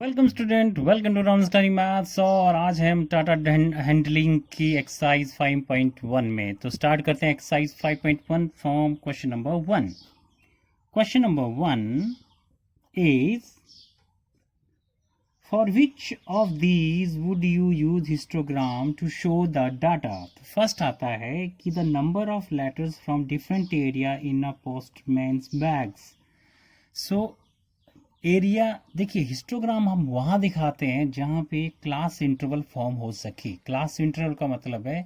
Welcome student, welcome to round study maths. और आज हम टाटा हैंडलिंग की एक्सरसाइज 5.1 में तो स्टार्ट करते हैं exercise 5.1 from question number 1। Question number 1 is for which of these would you use histogram to show the data. तो first आता है कि the number of letters from different area in a postman's bags. So area देखिए, histogram हम वहाँ दिखाते हैं जहाँ पे क्लास इंटरवल फॉर्म हो सके। क्लास इंटरवल का मतलब है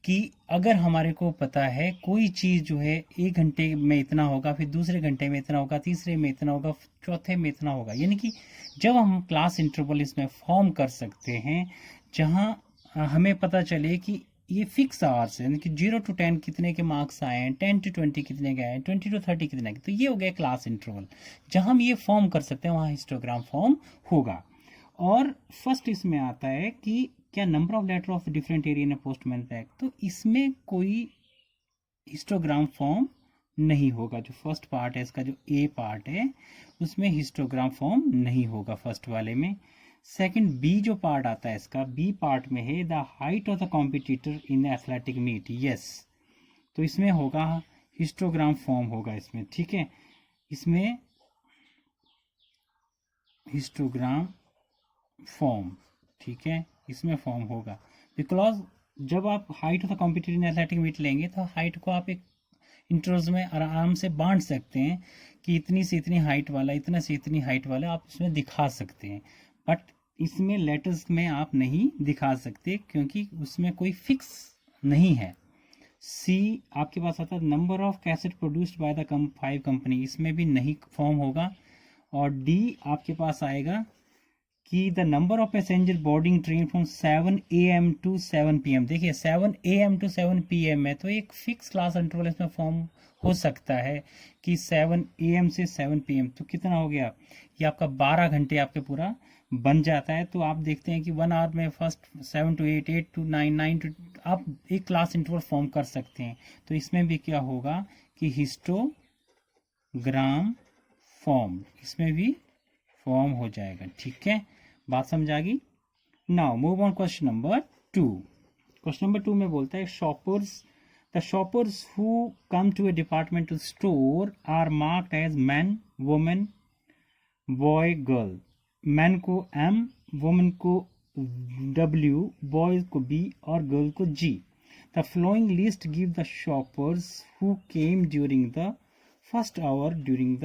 कि अगर हमारे को पता है कोई चीज़ जो है 1 घंटे में इतना होगा, फिर दूसरे घंटे में इतना होगा, तीसरे में इतना होगा, चौथे में इतना होगा, यानी कि जब हम क्लास इंटरवल इसमें फॉर्म कर सकते हैं जहाँ हमें पता चले कि ये फिक्स आवर्स है, यानी कि 0 to 10 कितने के मार्क्स आए हैं, 10 to 20 कितने के आए हैं, 20 to 30 कितने के। तो ये हो गया क्लास इंटरवल। जहां हम ये फॉर्म कर सकते हैं वहां हिस्टोग्राम फॉर्म होगा। और फर्स्ट इसमें आता है कि क्या number of letter of different area in postman bag. तो इसमें कोई हिस्टोग्राम फॉर्म नहीं होगा। जो फर्स्ट पार्ट है इसका, जो ए पार्ट है, उसमें हिस्टोग्राम फॉर्म नहीं होगा फर्स्ट वाले में। सेकंड बी जो पार्ट आता है इसका, बी पार्ट में है the height of the competitor in athletic meet. Yes, तो इसमें होगा हिस्टोग्राम फॉर्म होगा इसमें, ठीक है। इसमें हिस्टोग्राम फॉर्म, ठीक है, इसमें फॉर्म होगा। बिकॉज जब आप height of the competitor in athletic meet लेंगे तो हाइट को आप एक इंटरवल्स में आराम से बांट सकते हैं कि इतनी से इतनी हाइट वाला, इतना से इतनी हाइट वाला आप इसमें दिखा सकते हैं। बट इसमें लेटर्स में आप नहीं दिखा सकते क्योंकि उसमें कोई फिक्स नहीं है। सी आपके पास आता है number of cassette produced by the 5 company, इसमें भी नहीं फॉर्म होगा। और डी आपके पास आएगा कि the number of passenger boarding train from 7 AM to 7 PM। देखिए 7 AM टू 7 PM है तो एक फिक्स क्लास इंटरवल इसमें फॉर्म हो सकता है कि 7 AM से 7 PM। तो कितना हो गया, ये आपका 12 घंटे आपके पूरा बन जाता है। तो आप देखते हैं कि 1 आवर में फर्स्ट 7 to 8, 8 to 9, 9 to, आप एक क्लास इंटरवल फॉर्म कर सकते हैं। तो इसमें भी क्या होगा कि हिस्टोग्राम फॉर्म इसमें भी फॉर्म हो जाएगा, ठीक है। बात समझ आ गई। Now move on question number 2। Question number 2 में बोलता है shoppers, the shoppers who come to a departmental store are marked as man, women, boy, girl. Man को M, वुमेन को W, बॉय को B और गर्ल को G। The following list give the shoppers who came during the first hour during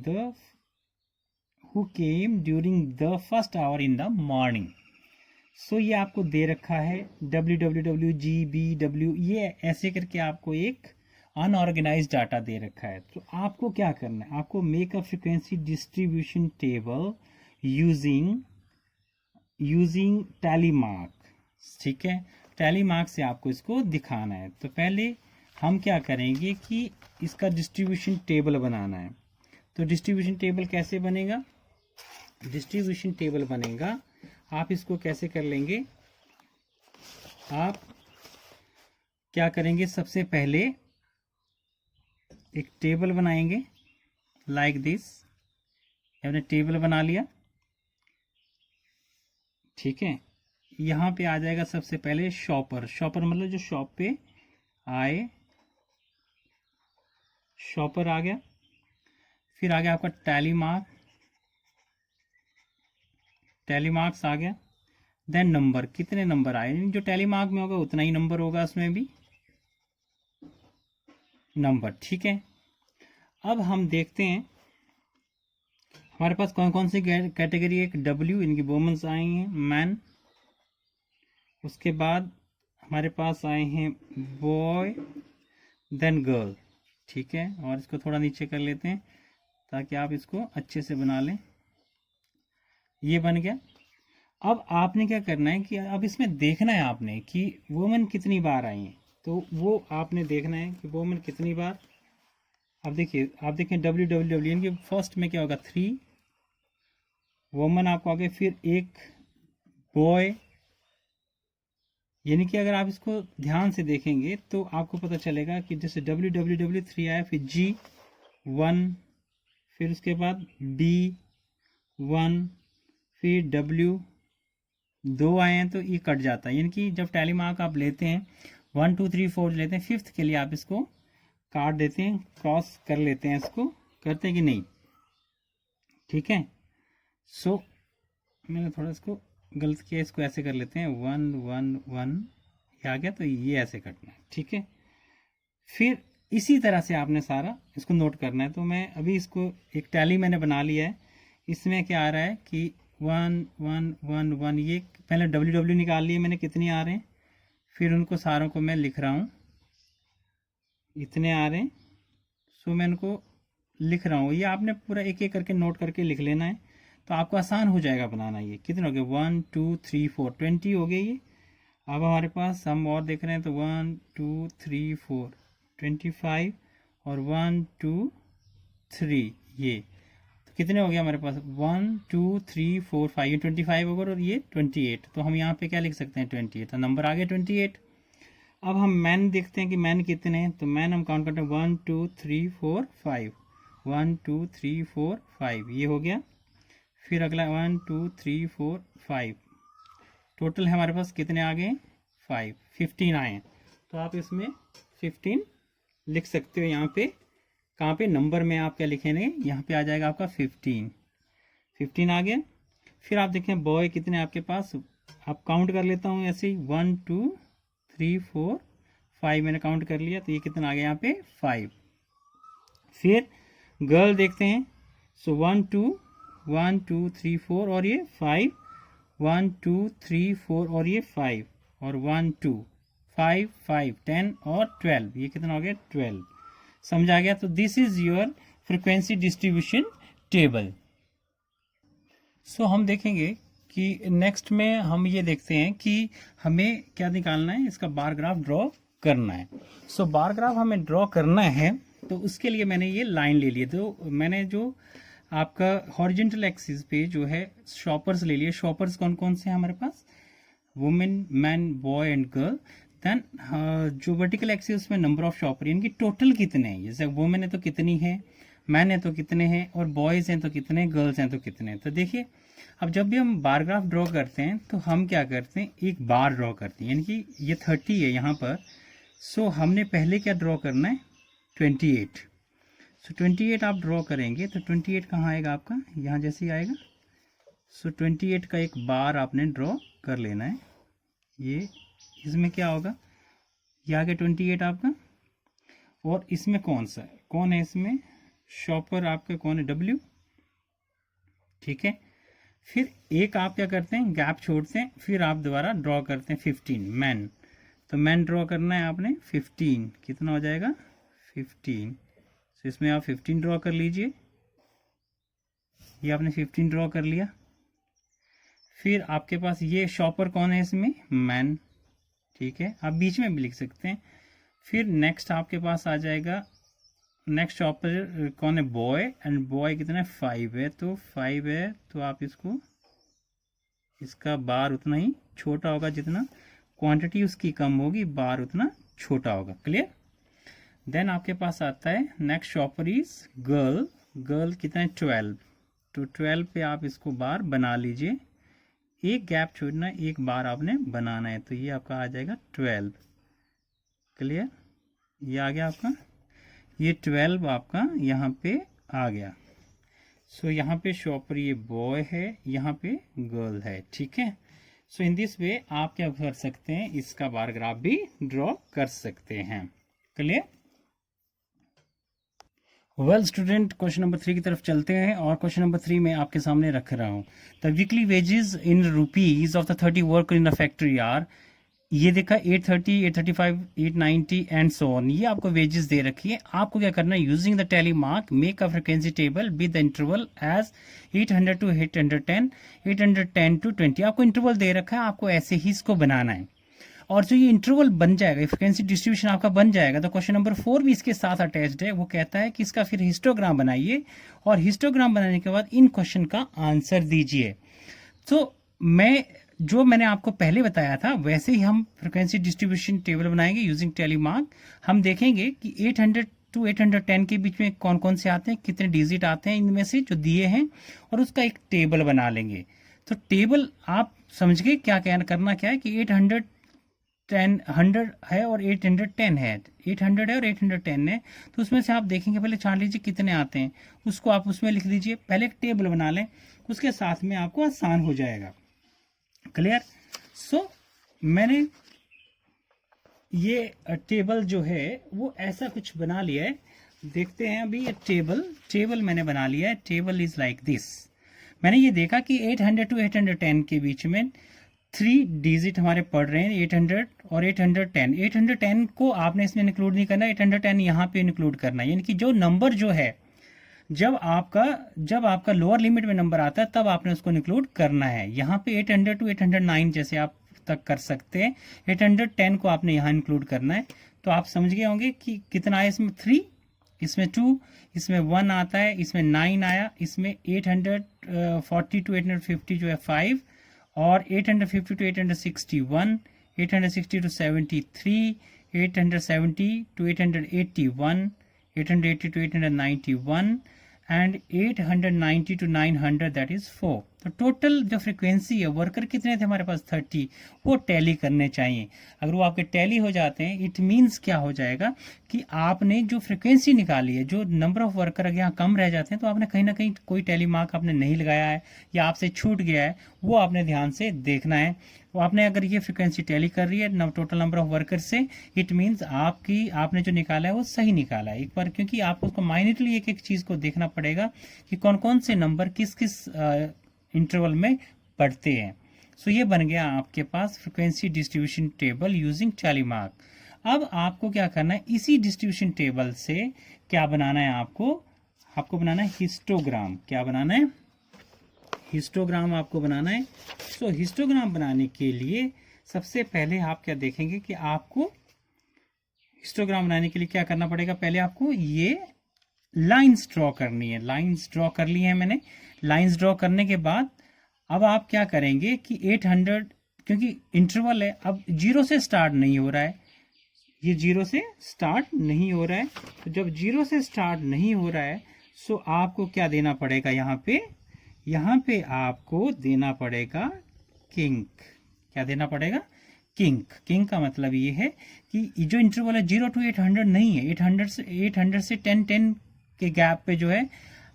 the who came during the first hour in the morning। So ये आपको दे रखा है WWWGBW, ये ऐसे करके आपको एक अनऑर्गेनाइज डाटा दे रखा है। तो आपको क्या करना है, आपको make a frequency distribution table using tally mark, ठीक है। टैली मार्क से आपको इसको दिखाना है। तो पहले हम क्या करेंगे कि इसका डिस्ट्रीब्यूशन टेबल बनाना है। तो डिस्ट्रीब्यूशन टेबल कैसे बनेगा, डिस्ट्रीब्यूशन टेबल बनेगा, आप इसको कैसे कर लेंगे, आप क्या करेंगे, सबसे पहले एक टेबल बनाएंगे लाइक दिस। हमने टेबल बना लिया, ठीक है। यहाँ पे आ जाएगा सबसे पहले शॉपर। शॉपर मतलब जो शॉप पे आए, शॉपर आ गया। फिर आ गया आपका टैली मार्क, टैली मार्क्स आ गया। देन नंबर, कितने नंबर आए, जो टैली मार्क में होगा उतना ही नंबर होगा उसमें भी नंबर, ठीक है। अब हम देखते हैं हमारे पास कौन कौन सी कैटेगरी है। एक W, इनकी वुमेन्स आई हैं, मैन। उसके बाद हमारे पास आए हैं बॉय, देन गर्ल, ठीक है। और इसको थोड़ा नीचे कर लेते हैं ताकि आप इसको अच्छे से बना लें। ये बन गया। अब आपने क्या करना है कि अब इसमें देखना है आपने कि वुमेन कितनी बार आई हैं। तो वो आपने देखना है कि वुमेन कितनी बार। अब देखिए, आप देखें WWW, इनके फर्स्ट में क्या होगा 3 वुमेन आपको आगे, फिर एक बॉय। यानी कि अगर आप इसको ध्यान से देखेंगे तो आपको पता चलेगा कि जैसे WWW 3 आया, फिर G 1, फिर उसके बाद B1, फिर W, 2 आए हैं तो ये कट जाता है, यानी कि जब टैली मार्क आप लेते हैं 1 2 3 4 लेते हैं, फिफ्थ के लिए आप इसको काट देते हैं, क्रॉस कर लेते हैं, इसको करते हैं कि नहीं, ठीक है। सो मैंने थोड़ा इसको गलत किया, इसको ऐसे कर लेते हैं 1 1 1, ये आ गया, तो ये ऐसे कटना है, ठीक है। फिर इसी तरह से आपने सारा इसको नोट करना है। तो मैं अभी इसको एक टैली मैंने बना लिया है, इसमें क्या आ रहा है कि 1 1 1 1, ये पहले WW निकाल लिए मैंने कितनी आ रहे हैं, फिर उनको सारों को मैं लिख रहा हूँ, इतने आ रहे हैं। सो मैं इनको लिख रहा हूँ, ये आपने पूरा एक एक करके नोट करके लिख लेना है, तो आपको आसान हो जाएगा बनाना। ये कितने हो गए, 1 2 3 4, 20 हो गए ये। अब हमारे पास हम और देख रहे हैं, तो 1 2 3 4 25, और 1 2 3, ये तो कितने हो गया हमारे पास, 1 2 3 4 5, ये 25 होगा, और ये 28। तो हम यहाँ पे क्या लिख सकते हैं, 28, तो नंबर आ गया 28। अब हम मैन देखते हैं कि मैन कितने हैं, तो मैन हम काउंट करते हैं 1 2 3 4 5, 1 2 3 4 5, ये हो गया। फिर अगला 1 2 3 4 5, टोटल है हमारे पास कितने आ गए, 5, 15 आए हैं। तो आप इसमें 15 लिख सकते हो। यहाँ पे कहाँ पे नंबर में आप क्या लिखेंगे, यहाँ पे आ जाएगा आपका 15 आ गया। फिर आप देखें बॉय कितने आपके पास, आप काउंट कर लेता हूँ ऐसे ही, 1 2 3 4 5 मैंने काउंट कर लिया, तो ये कितना आ गया यहाँ पे 5। फिर गर्ल देखते हैं, सो 1 2 1 2 3 4 और ये 5, 1 2 3 4 और ये 5, और 1 2 5 5 10 और 12, ये कितना हो गया 12। समझ आ गया। तो this is your frequency distribution table. So हम देखेंगे कि नेक्स्ट में हम ये देखते हैं कि हमें क्या निकालना है, इसका बार ग्राफ ड्रॉ करना है। सो बार ग्राफ हमें ड्रॉ करना है, तो उसके लिए मैंने ये लाइन ले ली। तो मैंने जो आपका हॉरिजेंटल एक्सिस पे जो है शॉपर्स ले लिए। शॉपर्स कौन कौन से हैं हमारे पास, women, man, boy and girl. Then जो वर्टिकल एक्सिस में नंबर ऑफ शॉपर, यानी कि टोटल कितने हैं, जैसे वुमेन है तो कितनी है, मैन है तो कितने हैं, और बॉयज हैं तो कितने, गर्ल्स हैं तो कितने। तो देखिए अब जब भी हम बार ग्राफ ड्रॉ करते हैं तो हम क्या करते हैं, एक बार ड्रॉ करते हैं, यानी कि ये 30 है यहाँ पर। सो हमने पहले क्या ड्रॉ करना है, 28। सो 28 आप ड्रॉ करेंगे तो 28 कहाँ आएगा आपका, यहाँ जैसे ही आएगा। सो 28 का एक बार आपने ड्रॉ कर लेना है। ये इसमें क्या होगा, ये आ गया 28 आपका। और इसमें कौन सा है, कौन है इसमें, शॉपर आपका कौन है, W, ठीक है। फिर एक आप क्या करते हैं, गैप छोड़ते हैं, फिर आप दोबारा ड्रॉ करते हैं 15, मैन। तो मैन ड्रॉ करना है आपने 15, कितना हो जाएगा 15। तो इसमें आप 15 ड्रॉ कर लीजिए, ये आपने 15 ड्रॉ कर लिया। फिर आपके पास ये शॉपर कौन है इसमें, मैन, ठीक है, आप बीच में भी लिख सकते हैं। फिर नेक्स्ट आपके पास आ जाएगा, नेक्स्ट शॉपर कौन है, बॉय, एंड बॉय कितना है 5 है, तो 5 है, तो आप इसको, इसका बार उतना ही छोटा होगा, जितना क्वांटिटी उसकी कम होगी बार उतना छोटा होगा, क्लियर। देन आपके पास आता है next shopper is girl. Girl कितना है 12, तो 12 पे आप इसको बार बना लीजिए, एक गैप छोड़ना है, एक बार आपने बनाना है, तो ये आपका आ जाएगा 12, क्लियर। ये आ गया आपका, ये 12 आपका यहाँ पे आ गया। सो यहाँ पे शॉपर ये बॉय है, यहाँ पे गर्ल है, ठीक है। सो इन दिस वे आप क्या कर सकते हैं, इसका बार ग्राफ भी ड्रॉ कर सकते हैं, clear. Well student, question number 3 की तरफ चलते हैं, और क्वेश्चन नंबर 3 में आपके सामने रख रहा हूँ। The weekly wages in rupees of the 30 worker in the factory are, ये देखा 830, 835, 890 एंड सो ऑन, ये आपको वेजेस दे रखी है। आपको क्या करना है, using the tally mark make a frequency table with the interval as 800 to 810, 810 to 20। आपको इंटरवल दे रखा है, आपको ऐसे ही इसको बनाना है। और जो ये इंटरवल बन जाएगा, फ्रीक्वेंसी डिस्ट्रीब्यूशन आपका बन जाएगा, तो क्वेश्चन नंबर 4 भी इसके साथ अटैच्ड है। वो कहता है कि इसका फिर हिस्टोग्राम बनाइए, और हिस्टोग्राम बनाने के बाद इन क्वेश्चन का आंसर दीजिए। तो मैंने आपको पहले बताया था वैसे ही हम फ्रीक्वेंसी डिस्ट्रीब्यूशन टेबल बनाएंगे यूजिंग टैली मार्क। हम देखेंगे कि 800 टू 810 के बीच में कौन कौन से आते हैं, कितने डिजिट आते हैं इनमें से जो दिए हैं, और उसका एक टेबल बना लेंगे। तो टेबल आप समझ गए क्या करना क्या है कि 810 100 है और 810 है, 800 है और 810 है। तो उसमें से आप देखेंगे, पहले छान लीजिए कितने आते हैं, उसको आप उसमें लिख दीजिए, पहले एक टेबल बना लें, उसके साथ में आपको आसान हो जाएगा। क्लियर? सो मैंने ये टेबल जो है वो ऐसा कुछ बना लिया है। देखते हैं अभी ये टेबल मैंने बना लिया है। Table is like this. मैंने ये देखा कि 800 टू 810 के बीच में 3 डिजिट हमारे पड़ रहे हैं, 800 और 810। 810 को आपने इसमें इंक्लूड नहीं करना, 810 यहाँ पे इंक्लूड करना है। यानी कि जो नंबर जो है, जब आपका लोअर लिमिट में नंबर आता है तब आपने उसको इंक्लूड करना है। यहाँ पे 800 टू 809 जैसे आप तक कर सकते हैं, 810 को आपने यहाँ इंक्लूड करना है। तो आप समझ गए होंगे कि कितना है इसमें, 3, इसमें 2, इसमें 1 आता है, इसमें 9 आया, इसमें 840 टू 850 जो है 5, और 850 to 861, 860 to 73, 870 to 881, 880 to 891 and 890 to 900 that is 4। तो टोटल जो फ्रीक्वेंसी है, वर्कर कितने थे हमारे पास 30, वो टैली करने चाहिए। अगर वो आपके टैली हो जाते हैं, इट मीन्स क्या हो जाएगा कि आपने जो फ्रीक्वेंसी निकाली है, जो नंबर ऑफ वर्कर अगर यहाँ कम रह जाते हैं तो आपने कहीं ना कहीं कोई टैली मार्क आपने नहीं लगाया है या आपसे छूट गया है, वो आपने ध्यान से देखना है। तो आपने अगर ये फ्रीक्वेंसी टैली कर रही है टोटल नंबर ऑफ वर्कर से, इट मीन्स आपने जो निकाला है वो सही निकाला है एक बार, क्योंकि आपको उसको माइन्यूटली एक एक चीज को देखना पड़ेगा कि कौन कौन से नंबर किस किस इंटरवल में पढ़ते हैं। सो ये बन गया आपके पास frequency distribution table using tally mark. अब आपको क्या करना है, इसी डिस्ट्रीब्यूशन टेबल से क्या बनाना है, आपको बनाना है हिस्टोग्राम। क्या बनाना है? हिस्टोग्राम आपको बनाना है। सो हिस्टोग्राम बनाने के लिए सबसे पहले आप क्या देखेंगे कि आपको हिस्टोग्राम बनाने के लिए क्या करना पड़ेगा, पहले आपको ये लाइंस ड्रॉ करनी है। लाइंस ड्रॉ कर ली है मैंने। लाइंस ड्रॉ करने के बाद अब आप क्या करेंगे कि 800, क्योंकि इंटरवल है, अब 0 से स्टार्ट नहीं हो रहा है, ये 0 से स्टार्ट नहीं हो रहा है। तो जब 0 से स्टार्ट नहीं हो रहा है, सो आपको क्या देना पड़ेगा, यहाँ पे आपको देना पड़ेगा किंक। क्या देना पड़ेगा? किंक। किंक का मतलब ये है कि जो इंटरवल है 0 to 800 नहीं है, 800 से 10 के गैप पे जो है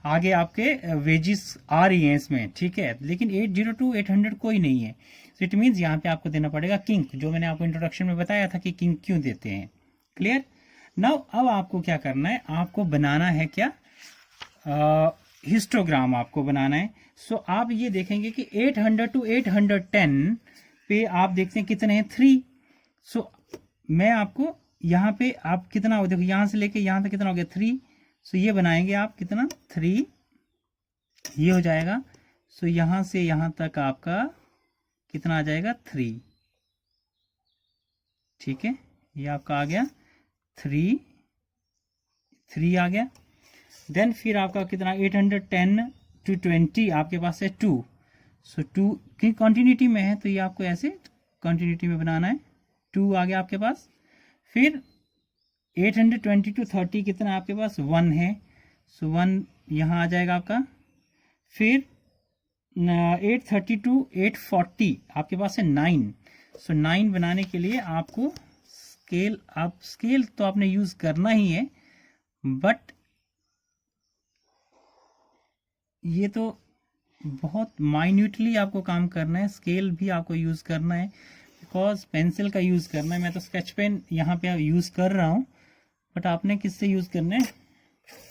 आगे आपके वेजिस आ रही हैं इसमें, ठीक है, लेकिन 80 to 800 कोई नहीं है। सो इट मीन्स यहाँ पे आपको देना पड़ेगा किंक, जो मैंने आपको इंट्रोडक्शन में बताया था कि किंक क्यों देते हैं। क्लियर? नाउ अब आपको क्या करना है, आपको बनाना है क्या, हिस्टोग्राम आपको बनाना है। सो आप ये देखेंगे कि 800 to 810 पे आप देखते हैं कितने हैं, 3। सो मैं आपको यहाँ पे आप कितना हो, देखो यहाँ से लेके यहाँ पे कितना हो गया, 3। सो ये बनाएंगे आप कितना, 3, ये हो जाएगा। सो यहाँ से यहाँ तक आपका कितना आ जाएगा, 3। ठीक है, ये आपका आ गया 3 आ गया। देन फिर आपका कितना, 810 to 20 आपके पास है 2। सो 2 की कंटिन्यूटी में है, तो ये आपको ऐसे कंटिन्यूटी में बनाना है। 2 आ गया आपके पास। फिर 820 to 30 कितना आपके पास, 1 है। सो 1 यहाँ आ जाएगा आपका। फिर 830 to 840 आपके पास है 9। सो 9 बनाने के लिए आपको स्केल तो आपने यूज करना ही है, बट ये तो बहुत माइन्यूटली आपको काम करना है। स्केल भी आपको यूज करना है, बिकॉज पेंसिल का यूज करना है। मैं तो स्केच पेन यहाँ पे यूज कर रहा हूँ, बट आपने किससे यूज करना है,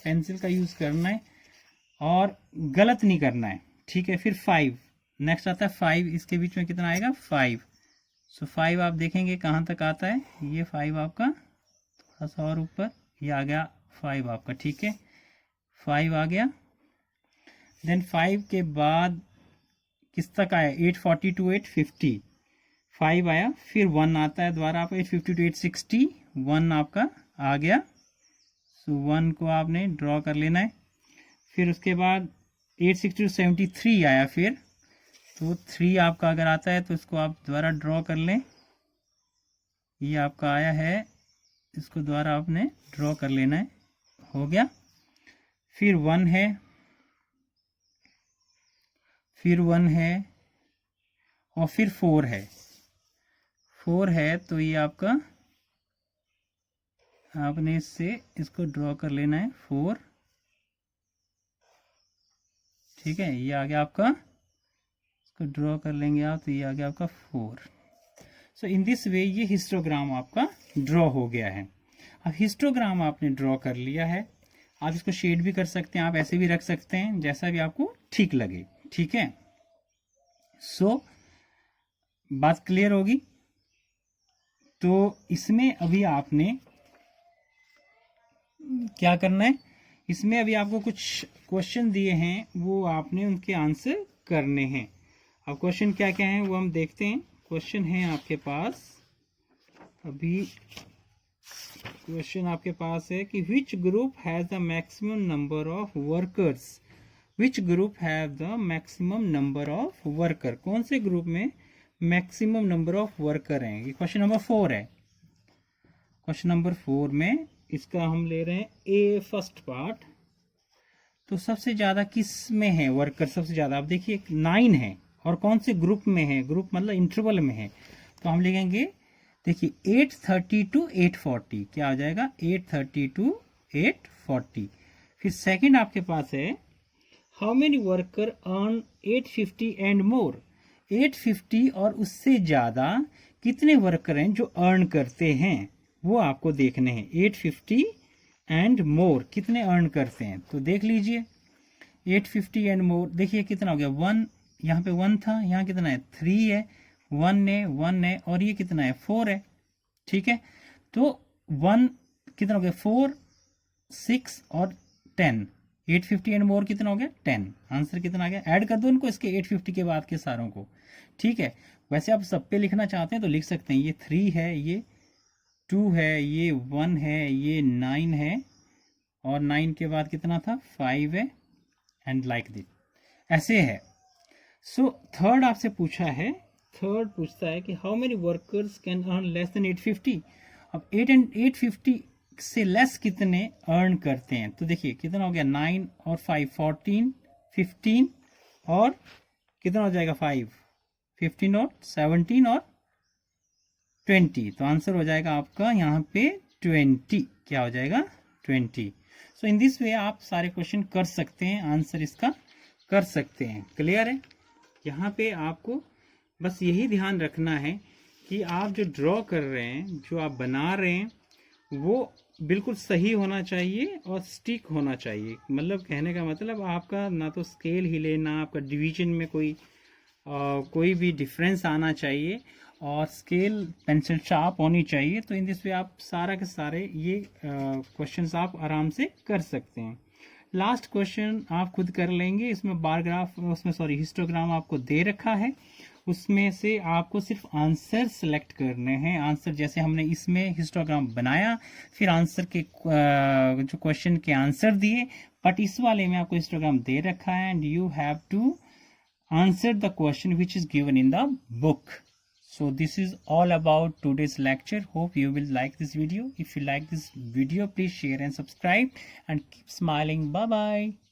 पेंसिल का यूज करना है, और गलत नहीं करना है, ठीक है। फिर 5 नेक्स्ट आता है, 5 इसके बीच में कितना आएगा, 5। सो 5 आप देखेंगे कहाँ तक आता है, ये 5 आपका थोड़ा सा और ऊपर, ये आ गया 5 आपका, ठीक है, 5 आ गया। देन 5 के बाद किस तक आया, 840 to 850, 5 आया। फिर 1 आता है दोबारा आपका, 850 to 860, 1 आपका आ गया। सो 1 को आपने ड्रॉ कर लेना है। फिर उसके बाद 860 to 73 आया, फिर तो 3 आपका अगर आता है तो इसको आप दोबारा ड्रॉ कर लें, ये आपका आया है, इसको दोबारा आपने ड्रॉ कर लेना है। हो गया, फिर 1 है, फिर 1 है, और फिर 4 है। 4 है तो ये आपका, आपने इससे इसको ड्रॉ कर लेना है 4, ठीक है। ये आ गया आपका, इसको ड्रॉ कर लेंगे आप तो ये आ गया आपका 4। सो इन दिस वे ये हिस्टोग्राम आपका ड्रॉ हो गया है। अब हिस्टोग्राम आपने ड्रॉ कर लिया है, आप इसको शेड भी कर सकते हैं, आप ऐसे भी रख सकते हैं, जैसा भी आपको ठीक लगे, ठीक है। सो बात क्लियर होगी। तो इसमें अभी आपने क्या करना है, इसमें अभी आपको कुछ क्वेश्चन दिए हैं, वो आपने उनके आंसर करने हैं। अब क्वेश्चन क्या क्या है वो हम देखते हैं। क्वेश्चन है आपके पास, अभी क्वेश्चन आपके पास है कि which group has the maximum number of workers, which group have the maximum number of worker, कौन से ग्रुप में मैक्सिमम नंबर ऑफ वर्कर हैं। ये क्वेश्चन नंबर 4 है। क्वेश्चन नंबर 4 में इसका हम ले रहे हैं ए फर्स्ट पार्ट। तो सबसे ज्यादा किस में है वर्कर, सबसे ज्यादा आप देखिए 9 है, और कौन से ग्रुप में है, ग्रुप मतलब इंटरवल में है। तो हम लिखेंगे, देखिए 830 टू 840, क्या आ जाएगा 830 टू 840। फिर सेकंड आपके पास है how many worker earn 850 and more, 850 और उससे ज्यादा कितने वर्कर हैं जो अर्न करते हैं, वो आपको देखने हैं। 850 एंड मोर कितने अर्न करते हैं, तो देख लीजिए 850 एंड मोर, देखिए कितना हो गया 1, यहाँ पे 1 था, यहाँ कितना है 3 है, 1 है, और ये कितना है 4 है, ठीक है। तो 1 कितना हो गया 4, 6 और 10, 850 एंड मोर कितना हो गया 10। आंसर कितना आ गया, ऐड कर दो उनको इसके 850 के बाद के सारों को, ठीक है। वैसे आप सब पे लिखना चाहते हैं तो लिख सकते हैं, ये 3 है, ये 2 है, ये 1 है, ये 9 है, और 9 के बाद कितना था 5 है, एंड लाइक दिस ऐसे है। सो थर्ड आपसे पूछा है, थर्ड पूछता है कि how many workers can earn less than 850। अब 850 से लेस कितने अर्न करते हैं, तो देखिए कितना हो गया 9 और 5 14, 15 और कितना हो जाएगा 5, 15 और 17 और 20। तो आंसर हो जाएगा आपका यहाँ पे 20, क्या हो जाएगा 20। सो इन दिस वे आप सारे क्वेश्चन कर सकते हैं, आंसर इसका कर सकते हैं। क्लियर है। यहाँ पे आपको बस यही ध्यान रखना है कि आप जो ड्रॉ कर रहे हैं, जो आप बना रहे हैं, वो बिल्कुल सही होना चाहिए और स्टिक होना चाहिए। मतलब कहने का मतलब आपका ना तो स्केल हिले, ना आपका डिवीजन में कोई भी डिफरेंस आना चाहिए, और स्केल पेंसिल शार्प होनी चाहिए। तो इन दिस वे आप सारा के सारे ये क्वेश्चंस आप आराम से कर सकते हैं। लास्ट क्वेश्चन आप खुद कर लेंगे, इसमें बार ग्राफ, उसमें सॉरी हिस्टोग्राम आपको दे रखा है, उसमें से आपको सिर्फ आंसर सेलेक्ट करने हैं। आंसर जैसे हमने इसमें हिस्टोग्राम बनाया, फिर आंसर के जो क्वेश्चन के आंसर दिए, बट इस वाले में आपको हिस्टोग्राम दे रखा है, and you have to answer the question which is given in the book. So this is all about today's lecture. Hope you will like this video. If you like this video, please share and subscribe, and keep smiling. Bye bye.